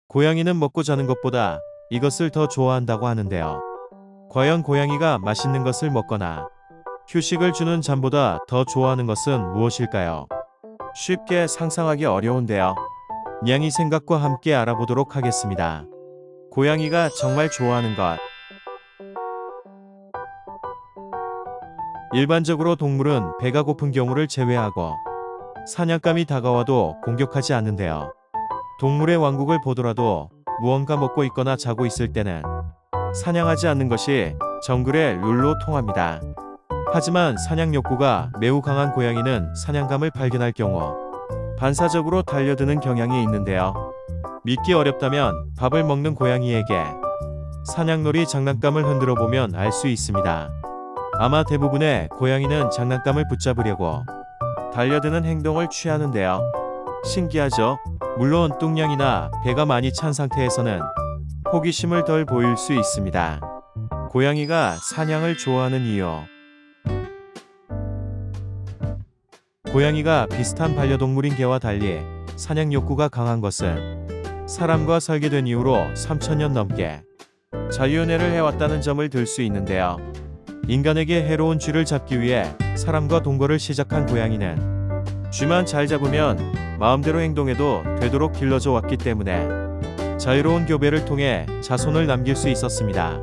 고양이는 먹고 자는 것보다 이것을 더 좋아한다고 하는데요. 과연 고양이가 맛있는 것을 먹거나 휴식을 주는 잠보다 더 좋아하는 것은 무엇일까요? 쉽게 상상하기 어려운데요. 냥이 생각과 함께 알아보도록 하겠습니다. 고양이가 정말 좋아하는 것. 일반적으로 동물은 배가 고픈 경우를 제외하고 사냥감이 다가와도 공격하지 않는데요. 동물의 왕국을 보더라도 무언가 먹고 있거나 자고 있을 때는 사냥하지 않는 것이 정글의 룰로 통합니다. 하지만 사냥 욕구가 매우 강한 고양이는 사냥감을 발견할 경우 반사적으로 달려드는 경향이 있는데요. 믿기 어렵다면 밥을 먹는 고양이에게 사냥놀이 장난감을 흔들어 보면 알 수 있습니다. 아마 대부분의 고양이는 장난감을 붙잡으려고 달려드는 행동을 취하는데요. 신기하죠? 물론 뚱냥이나 배가 많이 찬 상태에서는 호기심을 덜 보일 수 있습니다. 고양이가 사냥을 좋아하는 이유. 고양이가 비슷한 반려동물인 개와 달리 사냥 욕구가 강한 것은 사람과 살게 된 이후로 3000년 넘게 자유연애를 해왔다는 점을 들 수 있는데요. 인간에게 해로운 쥐를 잡기 위해 사람과 동거를 시작한 고양이는 쥐만 잘 잡으면 마음대로 행동해도 되도록 길러져 왔기 때문에 자유로운 교배를 통해 자손을 남길 수 있었습니다.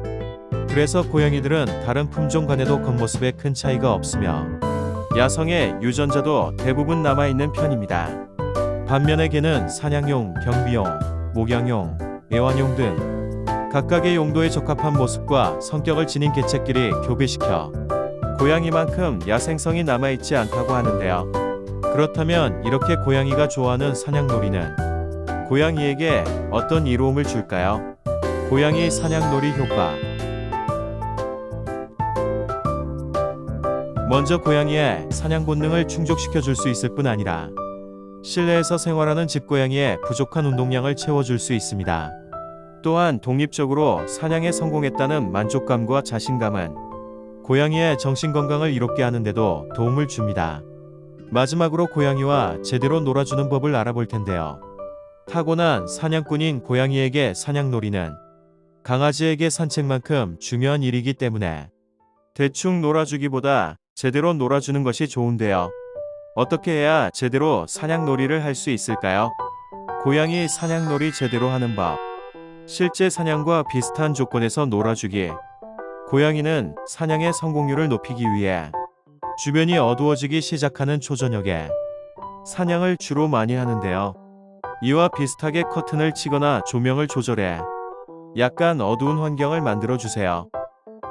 그래서 고양이들은 다른 품종 간에도 겉모습에 큰 차이가 없으며 야성의 유전자도 대부분 남아있는 편입니다. 반면에 개는 사냥용, 경비용, 목양용, 애완용 등 각각의 용도에 적합한 모습과 성격을 지닌 개체끼리 교배시켜 고양이만큼 야생성이 남아있지 않다고 하는데요. 그렇다면 이렇게 고양이가 좋아하는 사냥놀이는 고양이에게 어떤 이로움을 줄까요? 고양이 사냥놀이 효과. 먼저 고양이의 사냥 본능을 충족시켜 줄 수 있을 뿐 아니라 실내에서 생활하는 집고양이의 부족한 운동량을 채워줄 수 있습니다. 또한 독립적으로 사냥에 성공했다는 만족감과 자신감은 고양이의 정신건강을 이롭게 하는데도 도움을 줍니다. 마지막으로 고양이와 제대로 놀아주는 법을 알아볼 텐데요. 타고난 사냥꾼인 고양이에게 사냥놀이는 강아지에게 산책만큼 중요한 일이기 때문에 대충 놀아주기보다 제대로 놀아주는 것이 좋은데요. 어떻게 해야 제대로 사냥놀이를 할 수 있을까요? 고양이 사냥놀이 제대로 하는 법. 실제 사냥과 비슷한 조건에서 놀아주기. 고양이는 사냥의 성공률을 높이기 위해 주변이 어두워지기 시작하는 초저녁에 사냥을 주로 많이 하는데요. 이와 비슷하게 커튼을 치거나 조명을 조절해 약간 어두운 환경을 만들어 주세요.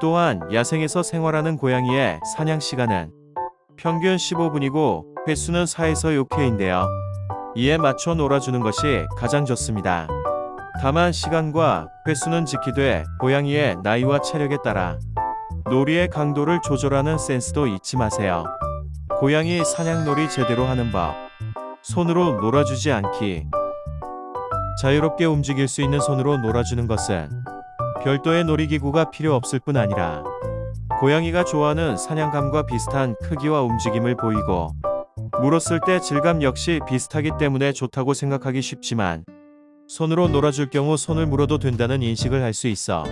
또한 야생에서 생활하는 고양이의 사냥 시간은 평균 15분이고 횟수는 4에서 6회인데요. 이에 맞춰 놀아주는 것이 가장 좋습니다. 다만 시간과 횟수는 지키되 고양이의 나이와 체력에 따라 놀이의 강도를 조절하는 센스도 잊지 마세요. 고양이 사냥놀이 제대로 하는 법. 손으로 놀아주지 않기. 자유롭게 움직일 수 있는 손으로 놀아주는 것은 별도의 놀이기구가 필요 없을 뿐 아니라 고양이가 좋아하는 사냥감과 비슷한 크기와 움직임을 보이고 물었을 때 질감 역시 비슷하기 때문에 좋다고 생각하기 쉽지만 손으로 놀아줄 경우 손을 물어도 된다는 인식을 할 수 있어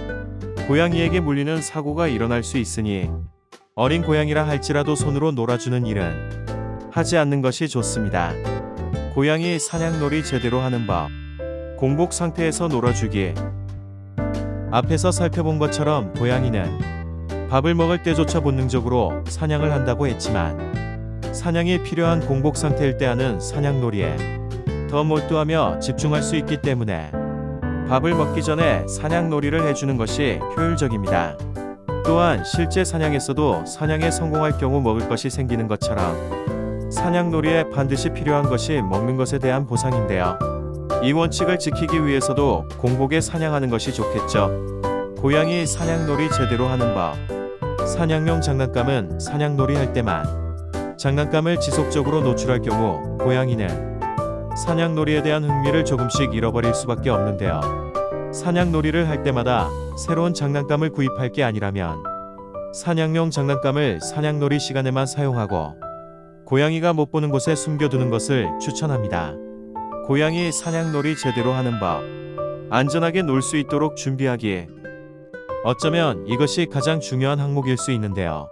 고양이에게 물리는 사고가 일어날 수 있으니 어린 고양이라 할지라도 손으로 놀아주는 일은 하지 않는 것이 좋습니다. 고양이 사냥놀이 제대로 하는 법. 공복 상태에서 놀아주기. 앞에서 살펴본 것처럼 고양이는 밥을 먹을 때조차 본능적으로 사냥을 한다고 했지만 사냥이 필요한 공복 상태일 때 하는 사냥놀이에 더 몰두하며 집중할 수 있기 때문에 밥을 먹기 전에 사냥놀이를 해주는 것이 효율적입니다. 또한 실제 사냥에서도 사냥에 성공할 경우 먹을 것이 생기는 것처럼 사냥놀이에 반드시 필요한 것이 먹는 것에 대한 보상인데요. 이 원칙을 지키기 위해서도 공복에 사냥하는 것이 좋겠죠. 고양이 사냥놀이 제대로 하는 법. 사냥용 장난감은 사냥놀이 할 때만, 장난감을 지속적으로 노출할 경우 고양이는 사냥놀이에 대한 흥미를 조금씩 잃어버릴 수밖에 없는데요. 사냥놀이를 할 때마다 새로운 장난감을 구입할 게 아니라면 사냥용 장난감을 사냥놀이 시간에만 사용하고 고양이가 못 보는 곳에 숨겨두는 것을 추천합니다. 고양이 사냥놀이 제대로 하는 법. 안전하게 놀 수 있도록 준비하기. 어쩌면 이것이 가장 중요한 항목일 수 있는데요.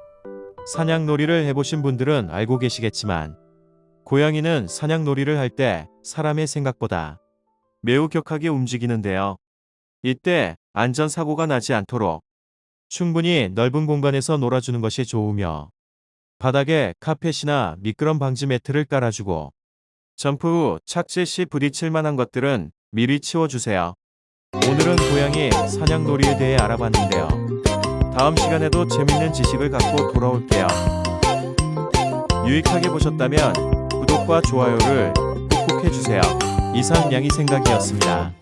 사냥놀이를 해보신 분들은 알고 계시겠지만 고양이는 사냥놀이를 할 때 사람의 생각보다 매우 격하게 움직이는데요. 이때 안전사고가 나지 않도록 충분히 넓은 공간에서 놀아주는 것이 좋으며 바닥에 카펫이나 미끄럼 방지 매트를 깔아주고 점프 후 착지 시 부딪힐 만한 것들은 미리 치워주세요. 오늘은 고양이 사냥놀이에 대해 알아봤는데요. 다음 시간에도 재밌는 지식을 갖고 돌아올게요. 유익하게 보셨다면 구독과 좋아요를 꾹꾹 해주세요. 이상 양이 생각이었습니다.